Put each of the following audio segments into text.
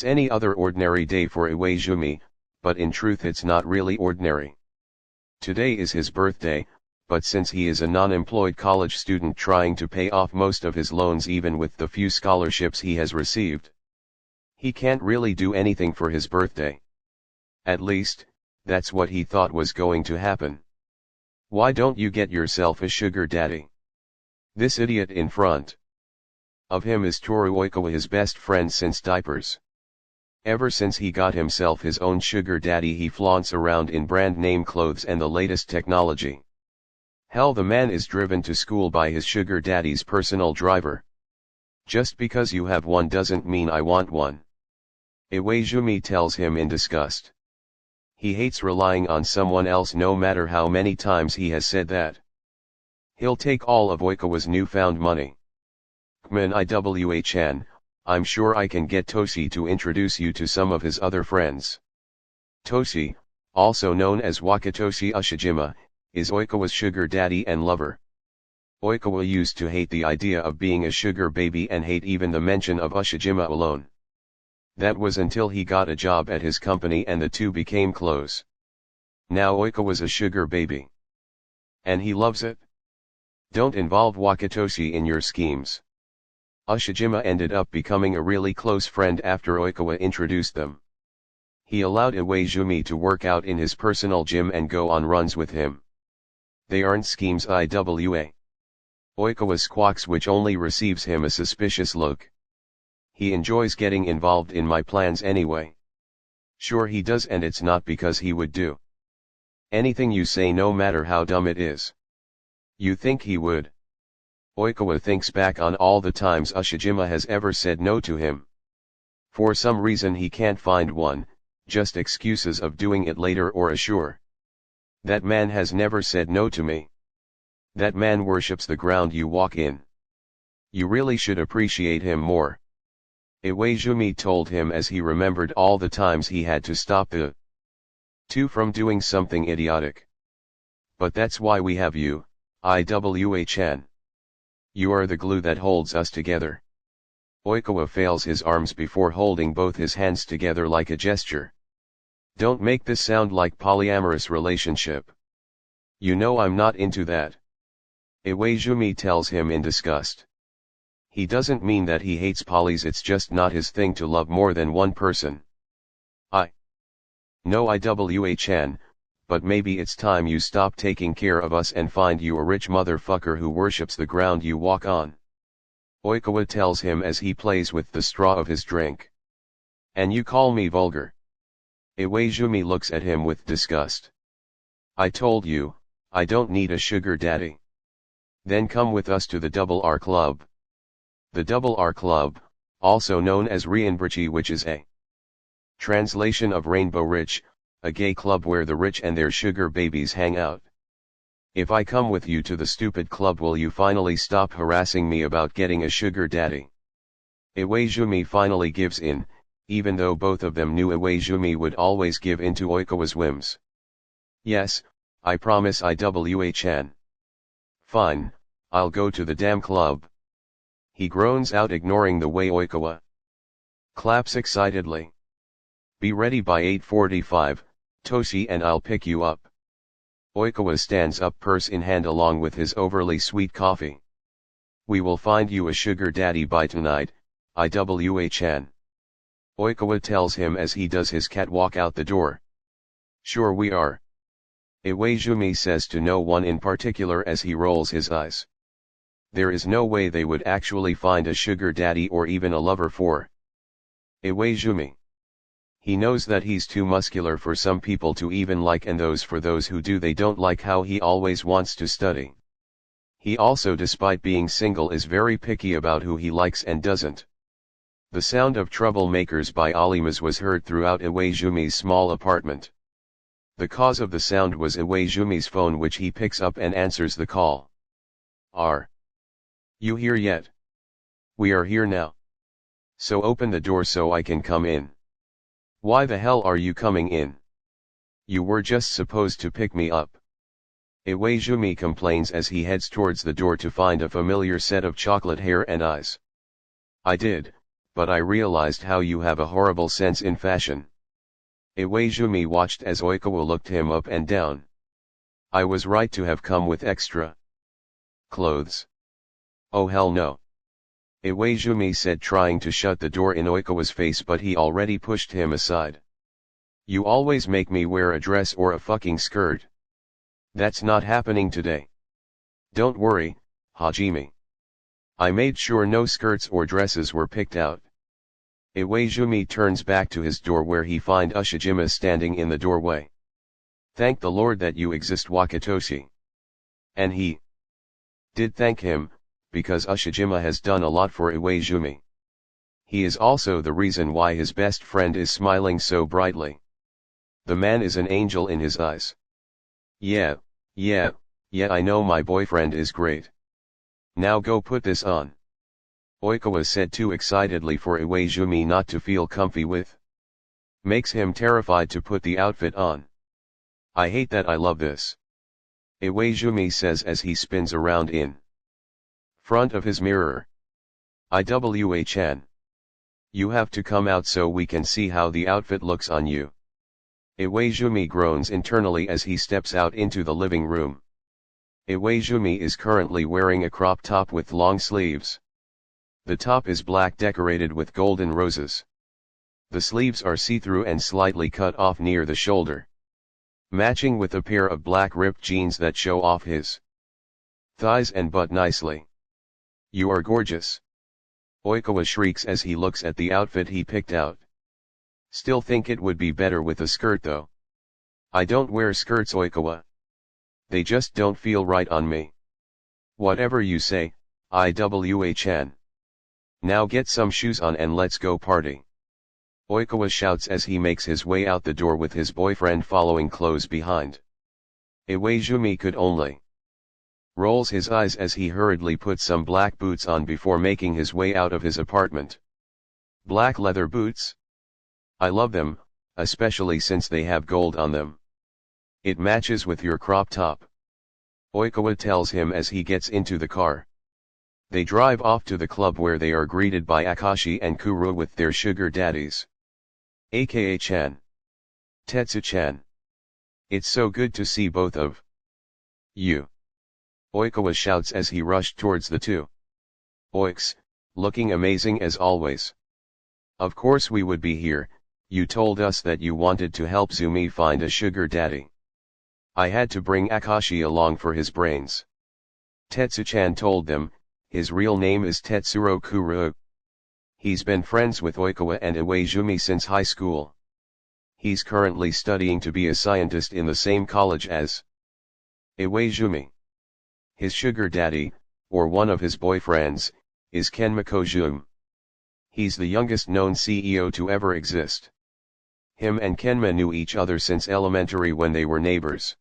It's any other ordinary day for Iwaizumi, but in truth it's not really ordinary. Today is his birthday, but since he is a non-employed college student trying to pay off most of his loans even with the few scholarships he has received, he can't really do anything for his birthday. At least, that's what he thought was going to happen. Why don't you get yourself a sugar daddy? This idiot in front of him is Toru Oikawa, his best friend since diapers. Ever since he got himself his own sugar daddy, he flaunts around in brand name clothes and the latest technology. Hell, the man is driven to school by his sugar daddy's personal driver. Just because you have one doesn't mean I want one, Iwaizumi tells him in disgust. He hates relying on someone else, no matter how many times he has said that. He'll take all of Oikawa's newfound money. Kman Iwa-chan, I'm sure I can get Toshi to introduce you to some of his other friends. Toshi, also known as Wakatoshi Ushijima, is Oikawa's sugar daddy and lover. Oikawa used to hate the idea of being a sugar baby and hate even the mention of Ushijima alone. That was until he got a job at his company and the two became close. Now Oikawa's a sugar baby. And he loves it. Don't involve Wakatoshi in your schemes. Ushijima ended up becoming a really close friend after Oikawa introduced them. He allowed Iwaizumi to work out in his personal gym and go on runs with him. They aren't schemes Iwa. Oikawa squawks, which only receives him a suspicious look. He enjoys getting involved in my plans anyway. Sure he does, and it's not because he would do anything you say, no matter how dumb it is. You think he would? Oikawa thinks back on all the times Ushijima has ever said no to him. For some reason he can't find one, just excuses of doing it later or assure. That man has never said no to me. That man worships the ground you walk in. You really should appreciate him more, Iwaizumi told him as he remembered all the times he had to stop the two from doing something idiotic. But that's why we have you, Iwa-chan. You are the glue that holds us together. Oikawa fails his arms before holding both his hands together like a gesture. Don't make this sound like polyamorous relationship. You know I'm not into that, Iwaizumi tells him in disgust. He doesn't mean that he hates polys, it's just not his thing to love more than one person. No Iwa-chan, but maybe it's time you stop taking care of us and find you a rich motherfucker who worships the ground you walk on, Oikawa tells him as he plays with the straw of his drink. And you call me vulgar? Iwaizumi looks at him with disgust. I told you, I don't need a sugar daddy. Then come with us to the Double R Club. The Double R Club, also known as Rienbrichi, which is a translation of Rainbow Rich, a gay club where the rich and their sugar babies hang out. If I come with you to the stupid club, will you finally stop harassing me about getting a sugar daddy? Iwaizumi finally gives in, even though both of them knew Iwaizumi would always give in to Oikawa's whims. Yes, I promise Iwa-chan. Fine, I'll go to the damn club. He groans out, ignoring the way Oikawa claps excitedly. Be ready by 8:45, Toshi, and I'll pick you up. Oikawa stands up, purse in hand, along with his overly sweet coffee. We will find you a sugar daddy by tonight, Iwa-chan. Oikawa tells him as he does his catwalk out the door. Sure we are, Iwaizumi says to no one in particular as he rolls his eyes. There is no way they would actually find a sugar daddy or even a lover for Iwaizumi. He knows that he's too muscular for some people to even like, and for those who do, they don't like how he always wants to study. He also, despite being single, is very picky about who he likes and doesn't. The sound of Troublemakers by Alimas was heard throughout Iwaizumi's small apartment. The cause of the sound was Iwaizumi's phone, which he picks up and answers the call. Are you here yet? We are here now. So open the door so I can come in. Why the hell are you coming in? You were just supposed to pick me up, Iwaizumi complains as he heads towards the door to find a familiar set of chocolate hair and eyes. I did, but I realized how you have a horrible sense in fashion. Iwaizumi watched as Oikawa looked him up and down. I was right to have come with extra clothes. Oh hell no. Iwaizumi said, trying to shut the door in Oikawa's face, but he already pushed him aside. You always make me wear a dress or a fucking skirt. That's not happening today. Don't worry, Hajime. I made sure no skirts or dresses were picked out. Iwaizumi turns back to his door where he finds Ushijima standing in the doorway. Thank the Lord that you exist, Wakatoshi. And he did thank him, because Ushijima has done a lot for Iwaizumi. He is also the reason why his best friend is smiling so brightly. The man is an angel in his eyes. Yeah, I know my boyfriend is great. Now go put this on. Oikawa said too excitedly for Iwaizumi not to feel comfy with. Makes him terrified to put the outfit on. I hate that, I love this. Iwaizumi says as he spins around in front of his mirror. Iwa-chan. You have to come out so we can see how the outfit looks on you. Iwaizumi groans internally as he steps out into the living room. Iwaizumi is currently wearing a crop top with long sleeves. The top is black decorated with golden roses. The sleeves are see-through and slightly cut off near the shoulder, matching with a pair of black ripped jeans that show off his thighs and butt nicely. You are gorgeous. Oikawa shrieks as he looks at the outfit he picked out. Still think it would be better with a skirt though. I don't wear skirts, Oikawa. They just don't feel right on me. Whatever you say, Iwa-chan. Now get some shoes on and let's go party. Oikawa shouts as he makes his way out the door with his boyfriend following close behind. Iwaizumi could only rolls his eyes as he hurriedly puts some black boots on before making his way out of his apartment. Black leather boots? I love them, especially since they have gold on them. It matches with your crop top. Oikawa tells him as he gets into the car. They drive off to the club where they are greeted by Akashi and Kuro with their sugar daddies. Aka Chan. Tetsu-chan. It's so good to see both of you. Oikawa shouts as he rushed towards the two. Oiks, looking amazing as always. Of course we would be here, you told us that you wanted to help Zumi find a sugar daddy. I had to bring Akashi along for his brains. Tetsu-chan told them, his real name is Tetsuro Kuro. He's been friends with Oikawa and Iwaizumi since high school. He's currently studying to be a scientist in the same college as Iwaizumi. His sugar daddy, or one of his boyfriends, is Kenma Kojum. He's the youngest known CEO to ever exist. Him and Kenma knew each other since elementary when they were neighbors.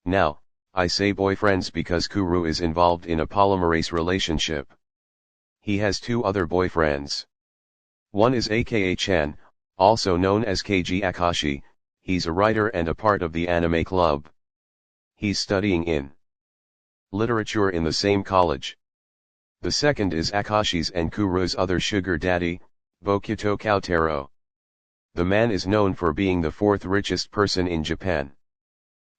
Now, I say boyfriends because Kuru is involved in a polymerase relationship. He has two other boyfriends. One is Aka Chan, also known as KG Akashi, he's a writer and a part of the anime club. He's studying in literature in the same college. The second is Akashi's and Kuro's other sugar daddy, Bokuto Kaotaro. The man is known for being the fourth richest person in Japan.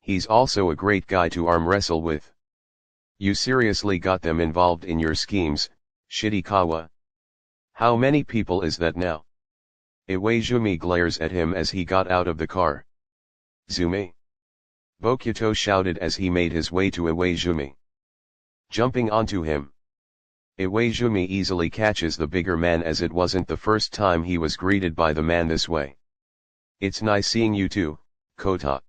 He's also a great guy to arm wrestle with. You seriously got them involved in your schemes, Shirikawa. How many people is that now? Iwaizumi glares at him as he got out of the car. Zumi? Bokuto shouted as he made his way to Iwaizumi. Jumping onto him. Iwaizumi easily catches the bigger man as it wasn't the first time he was greeted by the man this way. It's nice seeing you too, Kota.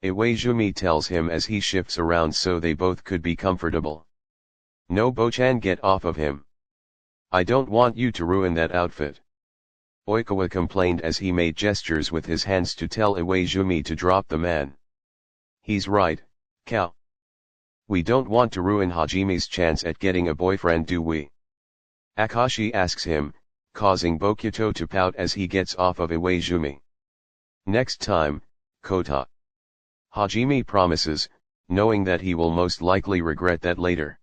Iwaizumi tells him as he shifts around so they both could be comfortable. No, Bochan, get off of him. I don't want you to ruin that outfit. Oikawa complained as he made gestures with his hands to tell Iwaizumi to drop the man. He's right, Kao. We don't want to ruin Hajime's chance at getting a boyfriend, do we? Akashi asks him, causing Bokuto to pout as he gets off of Iwaizumi. Next time, Kota. Hajime promises, knowing that he will most likely regret that later.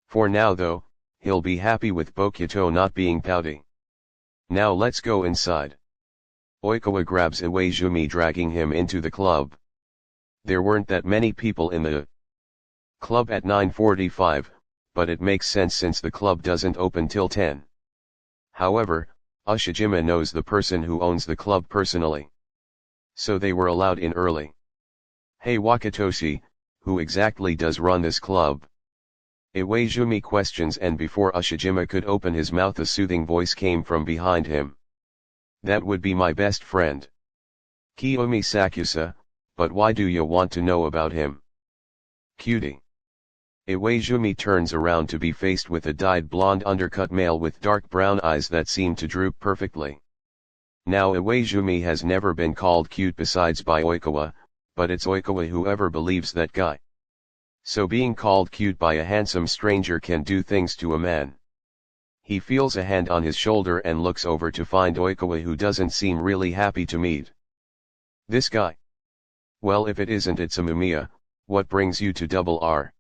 For now though, he'll be happy with Bokuto not being pouty. Now let's go inside. Oikawa grabs Iwaizumi, dragging him into the club. There weren't that many people in the club at 9:45, but it makes sense since the club doesn't open till 10. However, Hajime knows the person who owns the club personally, so they were allowed in early. Hey Wakatoshi, who exactly does run this club? Iwaizumi questions, and before Hajime could open his mouth a soothing voice came from behind him. That would be my best friend, Kiyomi Sakusa, but why do you want to know about him? Cutie. Iwaizumi turns around to be faced with a dyed blonde undercut male with dark brown eyes that seem to droop perfectly. Now Iwaizumi has never been called cute besides by Oikawa, but it's Oikawa whoever believes that guy. So being called cute by a handsome stranger can do things to a man. He feels a hand on his shoulder and looks over to find Oikawa, who doesn't seem really happy to meet this guy. Well, if it isn't Atsumiya, what brings you to Double R?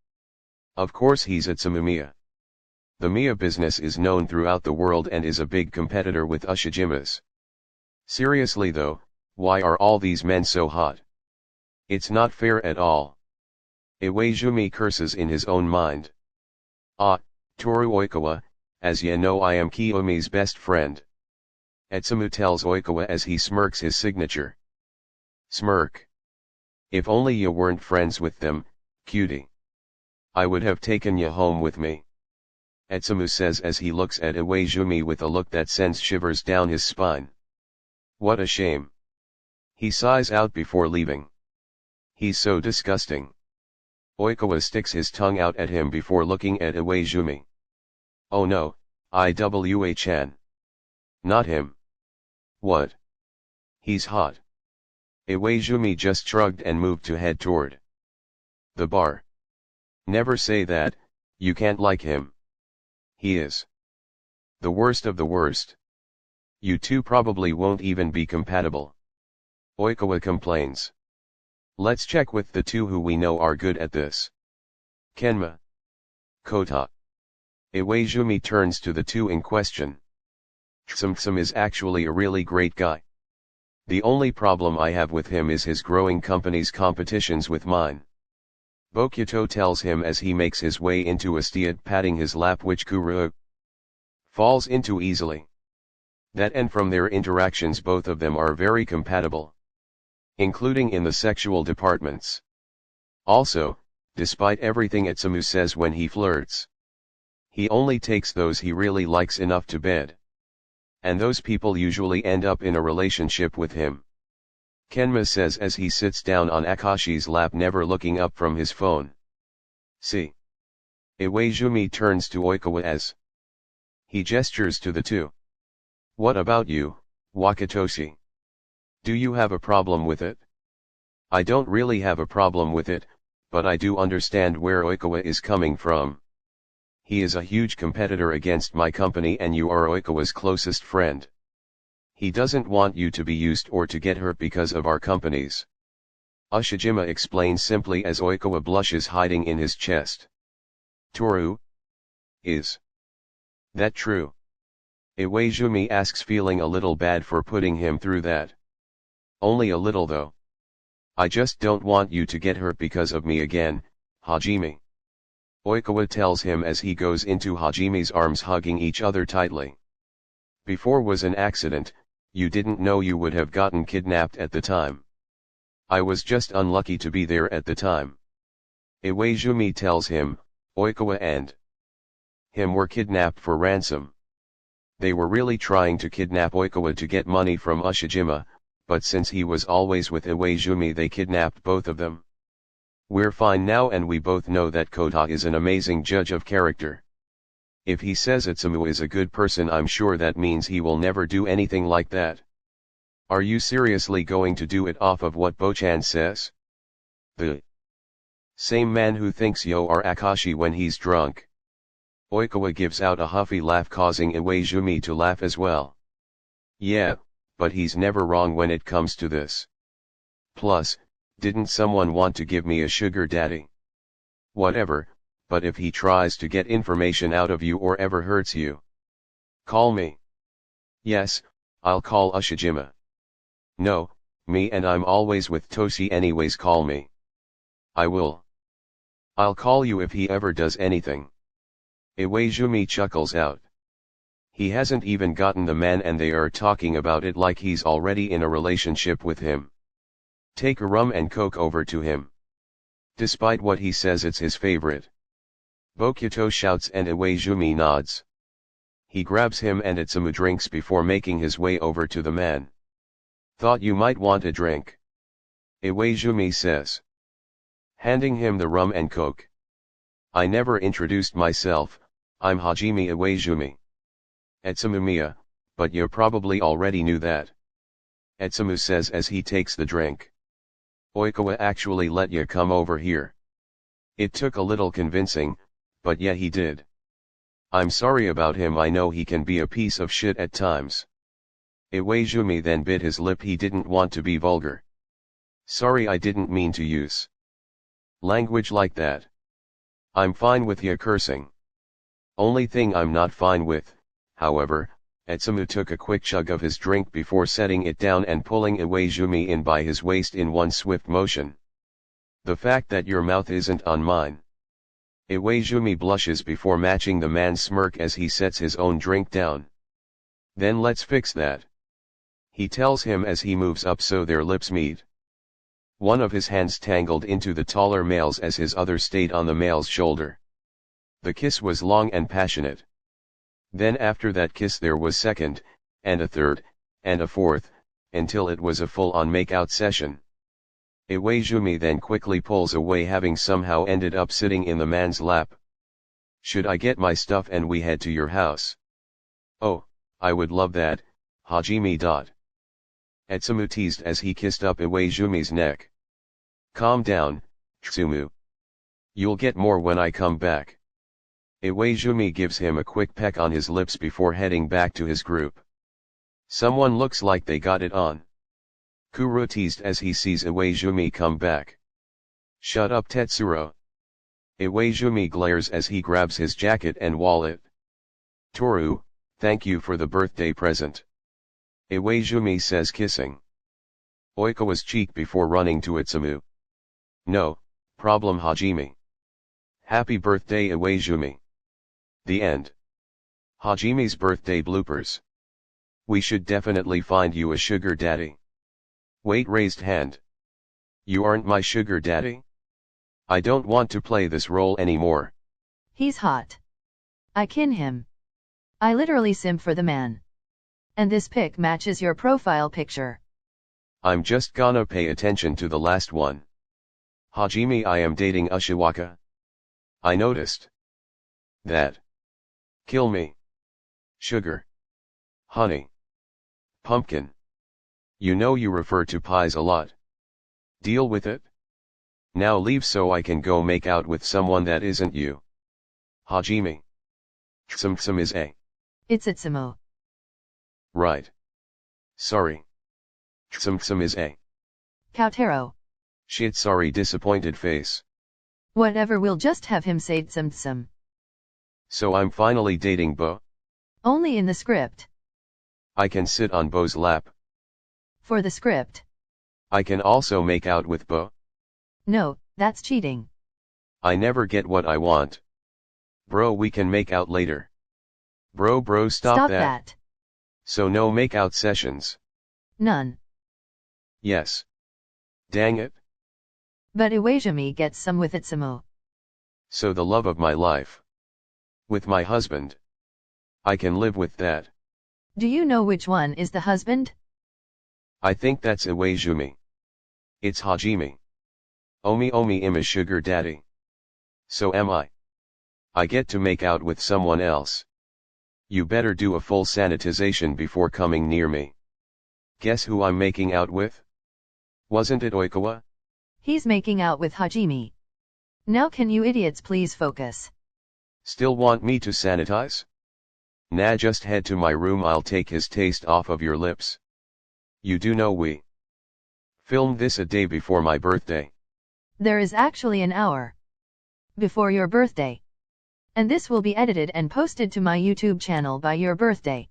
Of course he's Atsumiya. The Miya business is known throughout the world and is a big competitor with Ushijima's. Seriously though, why are all these men so hot? It's not fair at all. Iwaizumi curses in his own mind. Ah, Toru Oikawa, as you know I am Kiyomi's best friend. Atsumu tells Oikawa as he smirks his signature smirk. If only you weren't friends with them, cutie. I would have taken you home with me. Atsumu says as he looks at Iwaizumi with a look that sends shivers down his spine. What a shame. He sighs out before leaving. He's so disgusting. Oikawa sticks his tongue out at him before looking at Iwaizumi. Oh no, Iwa-chan. Not him. What? He's hot. Iwaizumi just shrugged and moved to head toward the bar. Never say that, you can't like him. He is the worst of the worst. You two probably won't even be compatible. Oikawa complains. Let's check with the two who we know are good at this. Kenma. Kota. Iwaizumi turns to the two in question. Tsum is actually a really great guy. The only problem I have with him is his growing company's competitions with mine. Bokuto tells him as he makes his way into a steed, patting his lap, which Kuro falls into easily. That, and from their interactions both of them are very compatible, including in the sexual departments. Also, despite everything Atsumu says when he flirts, he only takes those he really likes enough to bed. And those people usually end up in a relationship with him. Kenma says as he sits down on Akashi's lap, never looking up from his phone. See. Iwaizumi turns to Oikawa as he gestures to the two. What about you, Wakatoshi? Do you have a problem with it? I don't really have a problem with it, but I do understand where Oikawa is coming from. He is a huge competitor against my company and you are Oikawa's closest friend. He doesn't want you to be used or to get hurt because of our companies. Ushijima explains simply as Oikawa blushes, hiding in his chest. Toru? Is that true? Iwaizumi asks, feeling a little bad for putting him through that. Only a little though. I just don't want you to get hurt because of me again, Hajime. Oikawa tells him as he goes into Hajime's arms, hugging each other tightly. Before was an accident, you didn't know you would have gotten kidnapped at the time. I was just unlucky to be there at the time. Iwaizumi tells him, Oikawa and him were kidnapped for ransom. They were really trying to kidnap Oikawa to get money from Ushijima, but since he was always with Iwaizumi they kidnapped both of them. We're fine now and we both know that Kota is an amazing judge of character. If he says Atsumu is a good person, I'm sure that means he will never do anything like that. Are you seriously going to do it off of what Bochan says? The same man who thinks you are Akashi when he's drunk. Oikawa gives out a huffy laugh, causing Iwaizumi to laugh as well. Yeah, but he's never wrong when it comes to this. Plus, didn't someone want to give me a sugar daddy? Whatever, but if he tries to get information out of you or ever hurts you, call me. Yes, I'll call Ushijima. No, me and I'm always with Toshi anyways, call me. I will. I'll call you if he ever does anything. Iwaizumi chuckles out. He hasn't even gotten the man and they are talking about it like he's already in a relationship with him. Take a rum and coke over to him. Despite what he says it's his favorite. Bokuto shouts and Iwaizumi nods. He grabs him and Atsumu drinks before making his way over to the man. Thought you might want a drink. Iwaizumi says. Handing him the rum and coke. I never introduced myself, I'm Hajime Iwaizumi. Atsumu Miya, but you probably already knew that. Atsumu says as he takes the drink. Oikawa actually let you come over here. It took a little convincing, but yeah he did. I'm sorry about him, I know he can be a piece of shit at times. Iwaizumi then bit his lip, he didn't want to be vulgar. Sorry, I didn't mean to use language like that. I'm fine with ya cursing. Only thing I'm not fine with, however, Atsumu took a quick chug of his drink before setting it down and pulling Iwaizumi in by his waist in one swift motion. The fact that your mouth isn't on mine. Iwaizumi blushes before matching the man's smirk as he sets his own drink down. Then let's fix that. He tells him as he moves up so their lips meet. One of his hands tangled into the taller male's as his other stayed on the male's shoulder. The kiss was long and passionate. Then after that kiss there was second, and a third, and a fourth, until it was a full-on make-out session. Iwaizumi then quickly pulls away, having somehow ended up sitting in the man's lap. Should I get my stuff and we head to your house? Oh, I would love that, Hajime. Atsumu teased as he kissed up Iwaizumi's neck. Calm down, Tsumu. You'll get more when I come back. Iwaizumi gives him a quick peck on his lips before heading back to his group. Someone looks like they got it on. Kuro teased as he sees Iwaizumi come back. Shut up, Tetsuro. Iwaizumi glares as he grabs his jacket and wallet. Toru, thank you for the birthday present. Iwaizumi says, kissing Oikawa's cheek before running to Atsumu. No problem, Hajime. Happy birthday, Iwaizumi. The end. Hajime's birthday bloopers. We should definitely find you a sugar daddy. Wait, raised hand. You aren't my sugar daddy? I don't want to play this role anymore. He's hot. I kin him. I literally simp for the man. And this pic matches your profile picture. I'm just gonna pay attention to the last one. Hajime, I am dating Ushiwaka. I noticed that. Kill me. Sugar. Honey. Pumpkin. You know you refer to pies a lot. Deal with it. Now leave so I can go make out with someone that isn't you. Hajime. Tsum is a. It's Atsumu. Right. Sorry. Tsum is a. Kaotaro. Shit, sorry, disappointed face. Whatever, we'll just have him say tsum. So I'm finally dating Bo? Only in the script. I can sit on Bo's lap. For the script. I can also make out with Bo? No, that's cheating. I never get what I want. Bro, we can make out later. Bro, stop that. So no make-out sessions? None. Yes. Dang it. But Iwaizumi gets some with Atsumu. So the love of my life. With my husband. I can live with that. Do you know which one is the husband? I think that's Iwaizumi. It's Hajime. Omi am a sugar daddy. So am I. I get to make out with someone else. You better do a full sanitization before coming near me. Guess who I'm making out with? Wasn't it Oikawa? He's making out with Hajime. Now can you idiots please focus? Still want me to sanitize? Nah, just head to my room, I'll take his taste off of your lips. You do know we filmed this a day before my birthday. There is actually an hour before your birthday. And this will be edited and posted to my YouTube channel by your birthday.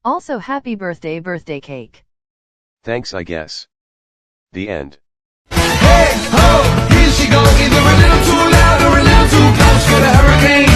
Also happy birthday cake. Thanks I guess. The end. Hey ho, here she goes, either a little too loud or a little too close for the hurricane.